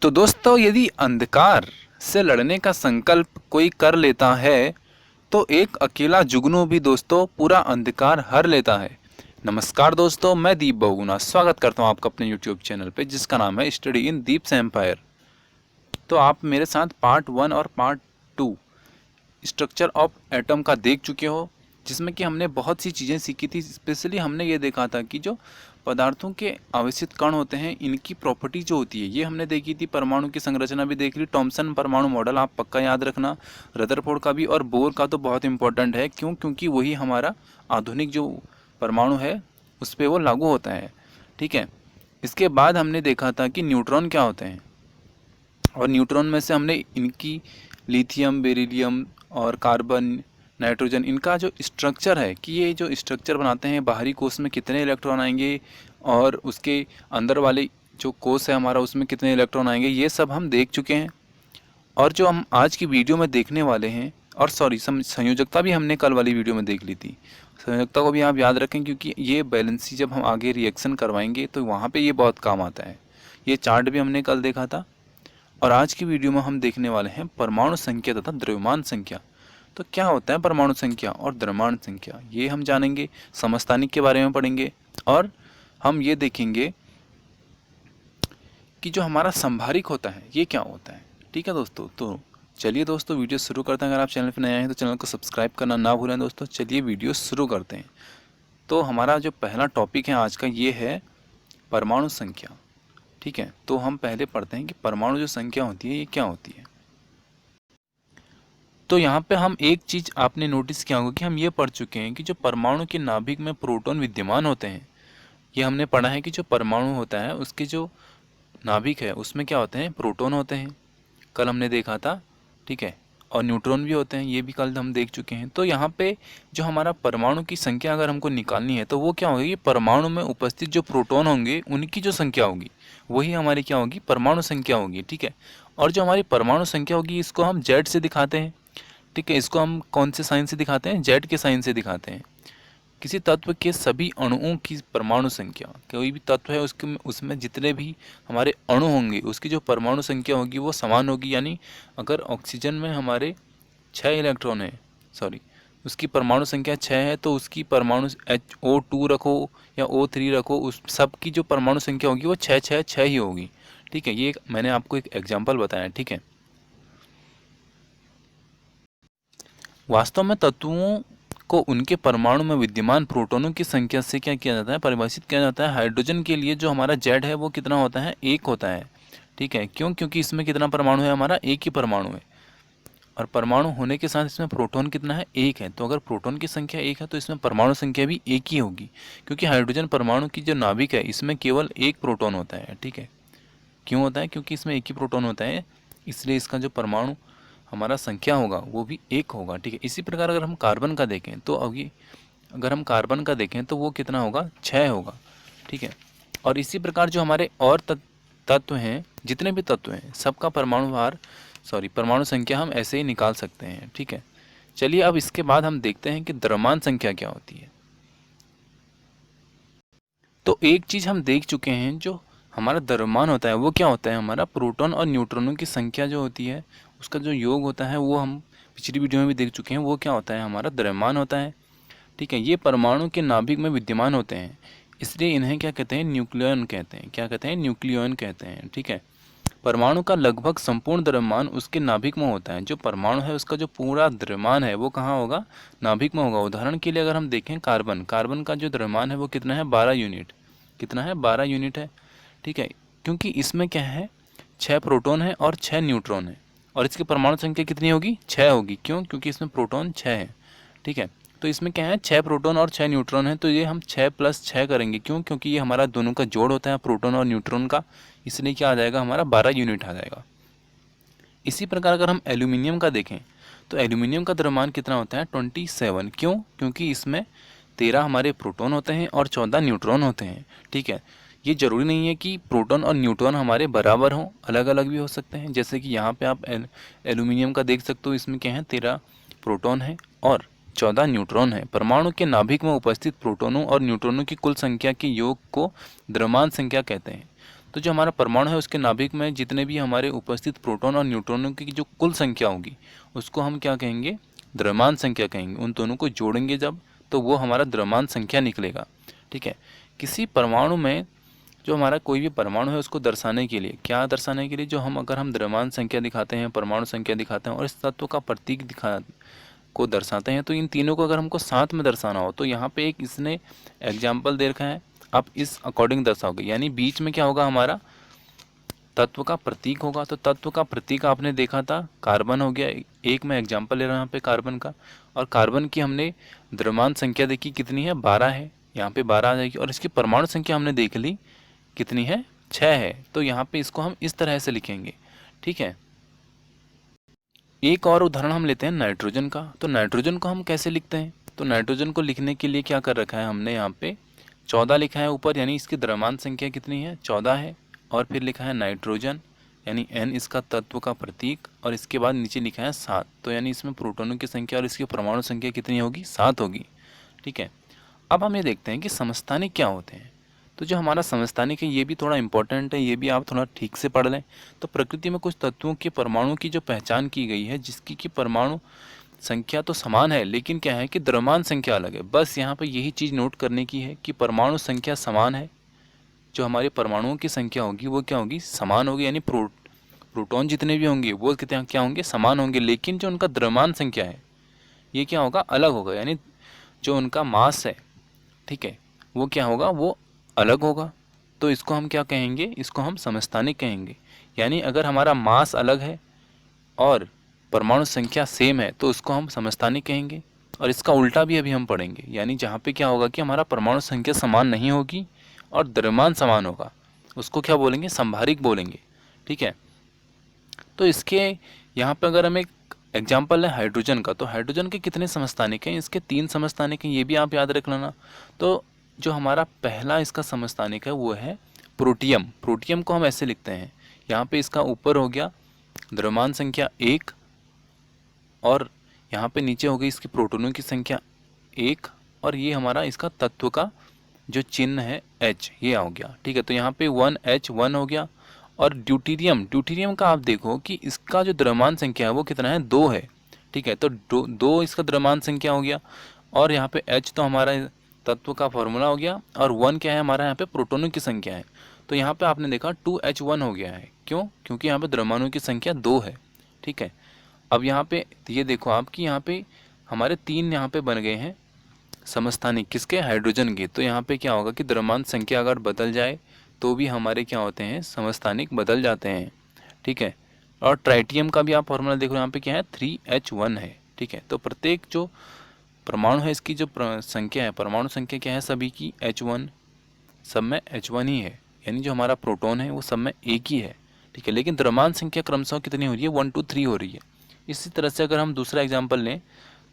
तो दोस्तों, यदि अंधकार से लड़ने का संकल्प कोई कर लेता है तो एक अकेला जुगनू भी दोस्तों पूरा अंधकार हर लेता है। नमस्कार दोस्तों, मैं दीप बहुगुणा स्वागत करता हूं आपका अपने यूट्यूब चैनल पे जिसका नाम है स्टडी इन दीप्स एम्पायर। तो आप मेरे साथ पार्ट 1 और पार्ट 2 स्ट्रक्चर ऑफ एटम का देख चुके हो, जिसमें कि हमने बहुत सी चीज़ें सीखी थी। स्पेशली हमने ये देखा था कि जो पदार्थों के आवेशित कण होते हैं इनकी प्रॉपर्टी जो होती है ये हमने देखी थी। परमाणु की संरचना भी देख ली। थॉमसन परमाणु मॉडल आप पक्का याद रखना। रदरफोर्ड का भी और बोर का तो बहुत इंपॉर्टेंट है, क्योंकि वही हमारा आधुनिक जो परमाणु है उस पर वो लागू होता है। ठीक है। इसके बाद हमने देखा था कि न्यूट्रॉन क्या होते हैं, और न्यूट्रॉन में से हमने इनकी लिथियम, बेरिलियम और कार्बन, नाइट्रोजन, इनका जो स्ट्रक्चर है कि ये जो स्ट्रक्चर बनाते हैं बाहरी कोश में कितने इलेक्ट्रॉन आएंगे और उसके अंदर वाले जो कोश है हमारा उसमें कितने इलेक्ट्रॉन आएंगे, ये सब हम देख चुके हैं। और जो हम आज की वीडियो में देखने वाले हैं, और सॉरी संयोजकता भी हमने कल वाली वीडियो में देख ली थी। संयोजकता को भी आप याद रखें, क्योंकि ये बैलेंसी जब हम आगे रिएक्शन करवाएंगे तो वहाँ पे ये बहुत काम आता है। ये चार्ट भी हमने कल देखा था। और आज की वीडियो में हम देखने वाले हैं परमाणु संख्या तथा द्रव्यमान संख्या। तो क्या होता है परमाणु संख्या और द्रव्यमान संख्या, ये हम जानेंगे। समस्थानिक के बारे में पढ़ेंगे और हम ये देखेंगे कि जो हमारा संभारिक होता है ये क्या होता है। ठीक है दोस्तों, तो चलिए दोस्तों वीडियो शुरू करते हैं। अगर आप चैनल पर नए आए हैं तो चैनल को सब्सक्राइब करना ना भूलें दोस्तों। चलिए वीडियो शुरू करते हैं। तो हमारा जो पहला टॉपिक है आज का ये है परमाणु संख्या। ठीक है, तो हम पहले पढ़ते हैं कि परमाणु जो संख्या होती है ये क्या होती है। तो यहाँ पे हम एक चीज़ आपने नोटिस किया होगा कि हम ये पढ़ चुके हैं कि जो परमाणु के नाभिक में प्रोटॉन विद्यमान होते हैं, ये हमने पढ़ा है कि जो परमाणु होता है उसके जो नाभिक है उसमें क्या होते हैं, प्रोटॉन होते हैं। कल हमने देखा था। ठीक है, और न्यूट्रॉन भी होते हैं, ये भी कल हम देख चुके हैं। तो यहाँ पे जो हमारा परमाणु की संख्या अगर हमको निकालनी है तो वो क्या होगी, परमाणु में उपस्थित जो प्रोटॉन होंगे उनकी जो संख्या होगी वही हमारी क्या होगी, परमाणु संख्या होगी। ठीक है, और जो हमारी परमाणु संख्या होगी इसको हम जेड से दिखाते हैं। ठीक है, इसको हम कौन से साइन से दिखाते हैं, जेड के साइन से दिखाते हैं। किसी तत्व के सभी अणुओं की परमाणु संख्या, कोई भी तत्व है उसके उसमें जितने भी हमारे अणु होंगे उसकी जो परमाणु संख्या होगी वो समान होगी। यानी अगर ऑक्सीजन में हमारे 6 इलेक्ट्रॉन है, सॉरी उसकी परमाणु संख्या 6 है, तो उसकी परमाणु HO2 रखो या O3 रखो, उस सब की जो परमाणु संख्या होगी वो 6 6 6 ही होगी। ठीक है, ये मैंने आपको एक एग्जाम्पल बताया। ठीक है, वास्तव में तत्वों को उनके परमाणु में विद्यमान प्रोटॉनों की संख्या से क्या किया जाता है, परिभाषित किया जाता है। हाइड्रोजन के लिए जो हमारा जेड है वो कितना होता है, 1 होता है। ठीक है, क्यों, क्योंकि इसमें कितना परमाणु है, हमारा एक ही परमाणु है। और परमाणु होने के साथ इसमें प्रोटॉन कितना है, 1 है। तो अगर प्रोटॉन की संख्या 1 है तो इसमें परमाणु संख्या भी 1 ही होगी, क्योंकि हाइड्रोजन परमाणु की जो नाभिक है इसमें केवल 1 प्रोटॉन होता है। ठीक है, क्यों होता है, क्योंकि इसमें 1 ही प्रोटॉन होता है, इसलिए इसका जो परमाणु हमारा संख्या होगा वो भी 1 होगा। ठीक है, इसी प्रकार अगर हम कार्बन का देखें तो अगर हम कार्बन का देखें तो वो कितना होगा, 6 होगा। ठीक है, और इसी प्रकार जो हमारे और तत्व हैं, जितने भी तत्व हैं सबका परमाणु संख्या हम ऐसे ही निकाल सकते हैं। ठीक है, चलिए अब इसके बाद हम देखते हैं कि द्रव्यमान संख्या क्या होती है। तो एक चीज़ हम देख चुके हैं, जो हमारा द्रव्यमान होता है वो क्या होता है, हमारा प्रोटॉन और न्यूट्रॉनों की संख्या जो होती है उसका जो योग होता है वो हम पिछली वीडियो में भी देख चुके हैं, वो क्या होता है, हमारा द्रव्यमान होता है। ठीक है, ये परमाणु के नाभिक में विद्यमान होते हैं, इसलिए इन्हें क्या कहते हैं, न्यूक्लियन कहते हैं। क्या कहते हैं, न्यूक्लियन कहते हैं। ठीक है, परमाणु का लगभग संपूर्ण द्रव्यमान उसके नाभिक में होता है। जो परमाणु है उसका जो पूरा द्रव्यमान है वो कहाँ होगा, नाभिक में होगा। उदाहरण के लिए अगर हम देखें कार्बन का जो द्रव्यमान है वो कितना है, 12 यूनिट। कितना है, 12 यूनिट है। ठीक है, क्योंकि इसमें क्या है, 6 प्रोटॉन है और 6 न्यूट्रॉन है, और इसकी परमाणु संख्या कितनी होगी, 6 होगी। क्यों, क्योंकि इसमें प्रोटॉन 6 है। ठीक है, तो इसमें क्या है, 6 प्रोटॉन और 6 न्यूट्रॉन है, तो ये हम 6 + 6 करेंगे। क्यों, क्योंकि ये हमारा दोनों का जोड़ होता है प्रोटॉन और न्यूट्रॉन का, इसलिए क्या आ जाएगा, हमारा 12 यूनिट आ जाएगा। इसी प्रकार अगर हम एल्यूमिनियम का देखें तो एल्यूमिनियम का द्रव्यमान कितना होता है, 27। क्यों, क्योंकि इसमें 13 हमारे प्रोटॉन होते हैं और 14 न्यूट्रॉन होते हैं। ठीक है, ये जरूरी नहीं है कि प्रोटॉन और न्यूट्रॉन हमारे बराबर हों, अलग अलग भी हो सकते हैं। जैसे कि यहाँ पे आप एल्यूमिनियम का देख सकते हो, इसमें क्या है, 13 प्रोटॉन है और 14 न्यूट्रॉन है। परमाणु के नाभिक में उपस्थित प्रोटॉनों और न्यूट्रॉनों की कुल संख्या के योग को द्रव्यमान संख्या कहते हैं। तो जो हमारा परमाणु है उसके नाभिक में जितने भी हमारे उपस्थित प्रोटॉन और न्यूट्रॉनों की जो कुल संख्या होगी उसको हम क्या कहेंगे, द्रव्यमान संख्या कहेंगे। उन दोनों को जोड़ेंगे जब तो वो हमारा द्रव्यमान संख्या निकलेगा। ठीक है, किसी परमाणु में जो हमारा कोई भी परमाणु है उसको दर्शाने के लिए, क्या दर्शाने के लिए, जो हम अगर हम द्रव्यमान संख्या दिखाते हैं, परमाणु संख्या दिखाते हैं और इस तत्व का प्रतीक को दर्शाते हैं, तो इन तीनों को अगर हमको साथ में दर्शाना हो तो यहाँ पे एक इसने एग्जाम्पल दे रखा है, आप इस अकॉर्डिंग दर्शाओगे। यानी बीच में क्या होगा, हमारा तत्व का प्रतीक होगा। तो तत्व का प्रतीक आपने देखा था कार्बन हो गया, एक मैं एग्जाम्पल ले रहा हूँ यहाँ पे कार्बन का, और कार्बन की हमने द्रव्यमान संख्या देखी कितनी है, 12 है, यहाँ पे 12 आ जाएगी। और इसकी परमाणु संख्या हमने देख ली कितनी है, 6 है। तो यहाँ पे इसको हम इस तरह से लिखेंगे। ठीक है, एक और उदाहरण हम लेते हैं नाइट्रोजन का। तो नाइट्रोजन को हम कैसे लिखते हैं, तो नाइट्रोजन को लिखने के लिए क्या कर रखा है हमने, यहाँ पे 14 लिखा है ऊपर, यानी इसकी द्रव्यमान संख्या कितनी है, 14 है। और फिर लिखा है नाइट्रोजन, यानी N इसका तत्व का प्रतीक, और इसके बाद नीचे लिखा है 7। तो यानी इसमें प्रोटॉनों की संख्या और इसकी परमाणु संख्या कितनी होगी, 7 होगी। ठीक है, अब हम ये देखते हैं कि समस्थानिक क्या होते हैं। तो जो हमारा समस्थानिक है ये भी थोड़ा इंपॉर्टेंट है, ये भी आप थोड़ा ठीक से पढ़ लें। तो प्रकृति में कुछ तत्वों के परमाणु की जो पहचान की गई है जिसकी कि परमाणु संख्या तो समान है लेकिन क्या है कि द्रव्यमान संख्या अलग है। बस यहाँ पर यही चीज़ नोट करने की है कि परमाणु संख्या समान है, जो हमारे परमाणुओं की संख्या होगी वो क्या होगी, समान होगी। यानी प्रोटॉन जितने भी होंगे वो कितने क्या होंगे, समान होंगे, लेकिन जो उनका द्रव्यमान संख्या है ये क्या होगा, अलग होगा। यानी जो उनका मास है, ठीक है, वो क्या होगा, वो अलग होगा। तो इसको हम क्या कहेंगे, इसको हम समस्थानिक कहेंगे। यानी अगर हमारा मास अलग है और परमाणु संख्या सेम है तो उसको हम समस्थानिक कहेंगे। और इसका उल्टा भी अभी हम पढ़ेंगे, यानी जहाँ पे क्या होगा कि हमारा परमाणु संख्या समान नहीं होगी और द्रव्यमान समान होगा, उसको क्या बोलेंगे, संभारिक बोलेंगे। ठीक है, तो इसके यहाँ पे अगर हम एक एग्जाम्पल है हाइड्रोजन का, तो हाइड्रोजन के कितने समस्थानिक हैं, इसके 3 समस्थानिक हैं, ये भी आप याद रख लेना। तो जो हमारा पहला इसका समस्थानिक है वो है प्रोटियम। प्रोटियम को हम ऐसे लिखते हैं, यहाँ पे इसका ऊपर हो गया द्रव्यमान संख्या 1 और यहाँ पे नीचे हो गई इसकी प्रोटॉनों की संख्या 1 और ये हमारा इसका तत्व का जो चिन्ह है H, ये हो गया। ठीक है, तो यहाँ पे 1H1 हो गया। और ड्यूटीरियम का आप देखो कि इसका जो द्रव्यमान संख्या है वो कितना है, 2 है। ठीक है, तो दो इसका द्रव्यमान संख्या हो गया। और यहाँ पे H तो हमारा तत्व का फॉर्मूला हो गया और 1 क्या है हमारा, यहाँ पे प्रोटॉनों की संख्या है। तो यहाँ पे आपने देखा 2H1 हो गया है, क्यों, क्योंकि यहाँ पे द्रव्यमानों की संख्या 2 है। ठीक है, अब यहाँ पे ये देखो आप कि यहाँ पे हमारे 3 यहाँ पे बन गए हैं समस्थानिक, किसके, हाइड्रोजन के। तो यहाँ पे क्या होगा कि द्रव्यमान संख्या अगर बदल जाए तो भी हमारे क्या होते हैं, समस्थानिक बदल जाते हैं। ठीक है, और ट्राइटियम का भी आप फॉर्मूला देखो, यहाँ पे क्या है, 3H1 है। ठीक है, तो प्रत्येक जो परमाणु है इसकी जो संख्या है, परमाणु संख्या क्या है सभी की, H1, सब में H1 ही है। यानी जो हमारा प्रोटॉन है वो सब में एक ही है। ठीक है, लेकिन द्रव्यमान संख्या क्रमशः कितनी हो रही है, 1 2 3 हो रही है। इसी तरह से अगर हम दूसरा एग्जाम्पल लें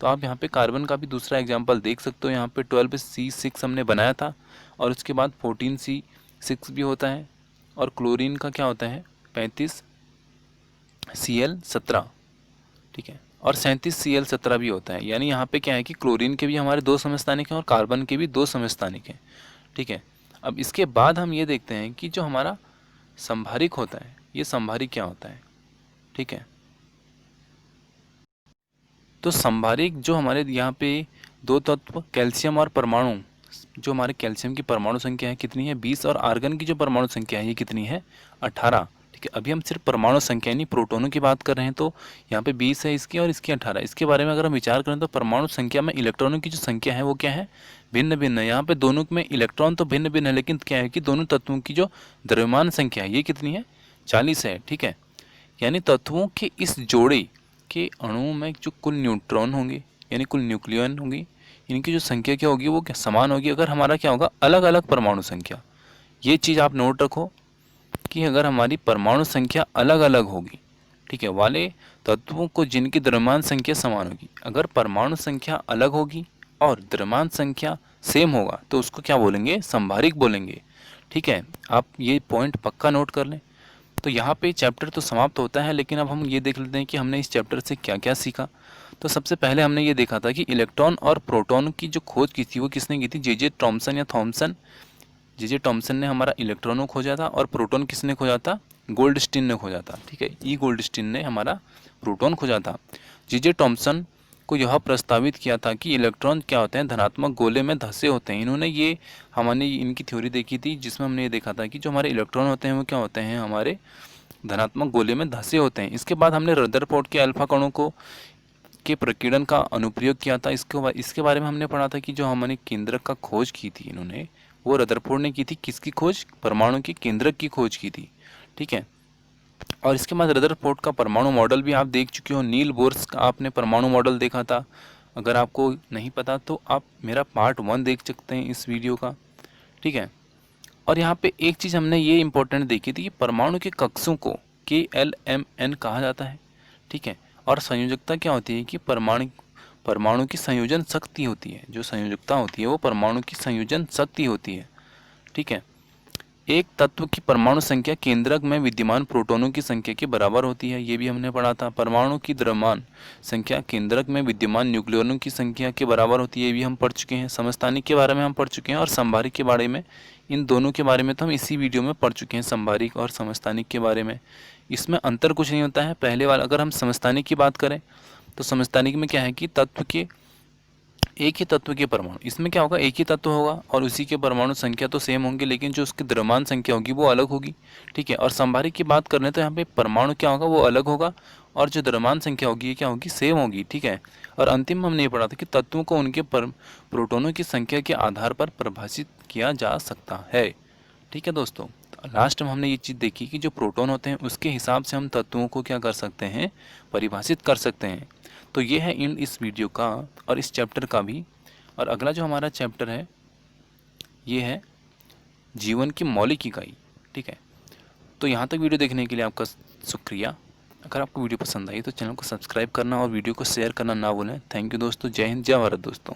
तो आप यहाँ पे कार्बन का भी दूसरा एग्जाम्पल देख सकते हो। यहाँ पे 12C6 हमने बनाया था और उसके बाद 14C6 भी होता है। और क्लोरीन का क्या होता है, 35Cl17। ठीक है, और 37Cl17 भी होता है। यानी यहाँ पे क्या है कि क्लोरीन के भी हमारे 2 समस्थानिक हैं और कार्बन के भी 2 समस्थानिक हैं। ठीक है, अब इसके बाद हम ये देखते हैं कि जो हमारा संभारिक होता है, ये संभारिक क्या होता है। ठीक है, तो संभारिक जो हमारे यहाँ पे 2 तत्व कैल्शियम और परमाणु, जो हमारे कैल्शियम की परमाणु संख्या है कितनी है, 20, और आर्गन की जो परमाणु संख्या है ये कितनी है, 18। ठीक है, अभी हम सिर्फ परमाणु संख्या यानी प्रोटॉनों की बात कर रहे हैं। तो यहाँ पे 20 है इसकी और इसकी 18। इसके बारे में अगर हम विचार करें तो परमाणु संख्या में इलेक्ट्रॉनों की जो संख्या है वो क्या है, भिन्न भिन्न है। यहाँ पे दोनों में इलेक्ट्रॉन तो भिन्न भिन्न है, लेकिन क्या है कि दोनों तत्वों की जो द्रव्यमान संख्या है ये कितनी है, 40 है। ठीक है, यानी तत्वों के इस जोड़े के अणुओं में जो कुल न्यूट्रॉन होंगे यानी कुल न्यूक्लियन होंगी, इनकी जो संख्या क्या होगी वो क्या समान होगी। अगर हमारा क्या होगा, अलग अलग परमाणु संख्या, ये चीज़ आप नोट रखो कि अगर हमारी परमाणु संख्या अलग अलग होगी, ठीक है, वाले तत्वों को जिनकी द्रव्यमान संख्या समान होगी, अगर परमाणु संख्या अलग होगी और द्रव्यमान संख्या सेम होगा तो उसको क्या बोलेंगे, संभारिक बोलेंगे। ठीक है, आप ये पॉइंट पक्का नोट कर लें। तो यहाँ पे चैप्टर तो समाप्त होता है, लेकिन अब हम ये देख लेते हैं कि हमने इस चैप्टर से क्या क्या सीखा। तो सबसे पहले हमने ये देखा था कि इलेक्ट्रॉन और प्रोटॉन की जो खोज की थी वो किसने की थी, जे जे थॉमसन या थॉमसन जे थॉमसन ने हमारा इलेक्ट्रॉनों खोजा था और प्रोटॉन किसने खोजा था, गोल्डस्टीन ने खोजा था। ठीक है, ई गोल्डस्टीन ने हमारा प्रोटॉन खोजा था। जे थॉमसन को यह प्रस्तावित किया था कि इलेक्ट्रॉन क्या होते हैं, धनात्मक गोले में धंसे होते हैं। इन्होंने ये हमने इनकी थ्योरी देखी थी जिसमें हमने ये देखा था कि जो हमारे इलेक्ट्रॉन होते हैं वो क्या होते हैं, हमारे धनात्मक गोले में धंसे होते हैं। इसके बाद हमने रदरफोर्ड के अल्फा कणों को के प्रकीर्णन का अनुप्रयोग किया था। इसके बारे में हमने पढ़ा था कि जो हमने केंद्रक का खोज की थी इन्होंने, वो रदरफोर्ड ने की थी। किसकी खोज, परमाणु के केंद्रक की खोज की थी। ठीक है, और इसके बाद रदरफोर्ड का परमाणु मॉडल भी आप देख चुके हो। नील बोर्स का आपने परमाणु मॉडल देखा था। अगर आपको नहीं पता तो आप मेरा पार्ट 1 देख सकते हैं इस वीडियो का। ठीक है, और यहाँ पे एक चीज़ हमने ये इंपॉर्टेंट देखी थी कि परमाणु के कक्षों को KLMN कहा जाता है। ठीक है, और संयोजकता क्या होती है कि परमाणु की संयोजन शक्ति होती है। जो संयोजकता होती है वो परमाणु की संयोजन शक्ति होती है। ठीक है, एक तत्व की परमाणु संख्या केंद्रक में विद्यमान प्रोटॉनों की संख्या के बराबर होती है। ये भी हमने पढ़ा था। परमाणु की द्रव्यमान संख्या केंद्रक में विद्यमान न्यूक्लियनों की संख्या के बराबर होती है। ये भी हम पढ़ चुके हैं। समस्थानिक के बारे में हम पढ़ चुके हैं और संभारिक के बारे में, इन दोनों के बारे में तो हम इसी वीडियो में पढ़ चुके हैं, संभारिक और समस्थानिक के बारे में। इसमें अंतर कुछ नहीं होता है। पहले वाला अगर हम समस्थानिक की बात करें तो समस्थानिक में क्या है कि तत्व के एक ही तत्व के परमाणु, इसमें क्या होगा, एक ही तत्व होगा और उसी के परमाणु संख्या तो सेम होंगे, लेकिन जो उसकी द्रव्यमान संख्या होगी वो अलग होगी। ठीक है, और संभारिक की बात करें तो यहाँ पे परमाणु क्या होगा, वो अलग होगा और जो द्रव्यमान संख्या होगी ये क्या होगी, सेम होगी। ठीक है, और अंतिम हमने ये पढ़ा था कि तत्वों को उनके प्रोटॉनों की संख्या के आधार पर परिभाषित किया जा सकता है। ठीक है दोस्तों, लास्ट में हमने ये चीज़ देखी कि जो प्रोटॉन होते हैं उसके हिसाब से हम तत्वों को क्या कर सकते हैं, परिभाषित कर सकते हैं। तो ये है इन इस वीडियो का और इस चैप्टर का भी। और अगला जो हमारा चैप्टर है ये है जीवन की मौलिक इकाई। ठीक है, तो यहाँ तक वीडियो देखने के लिए आपका शुक्रिया। अगर आपको वीडियो पसंद आई तो चैनल को सब्सक्राइब करना और वीडियो को शेयर करना ना भूलें। थैंक यू दोस्तों। जय हिंद, जय भारत दोस्तों।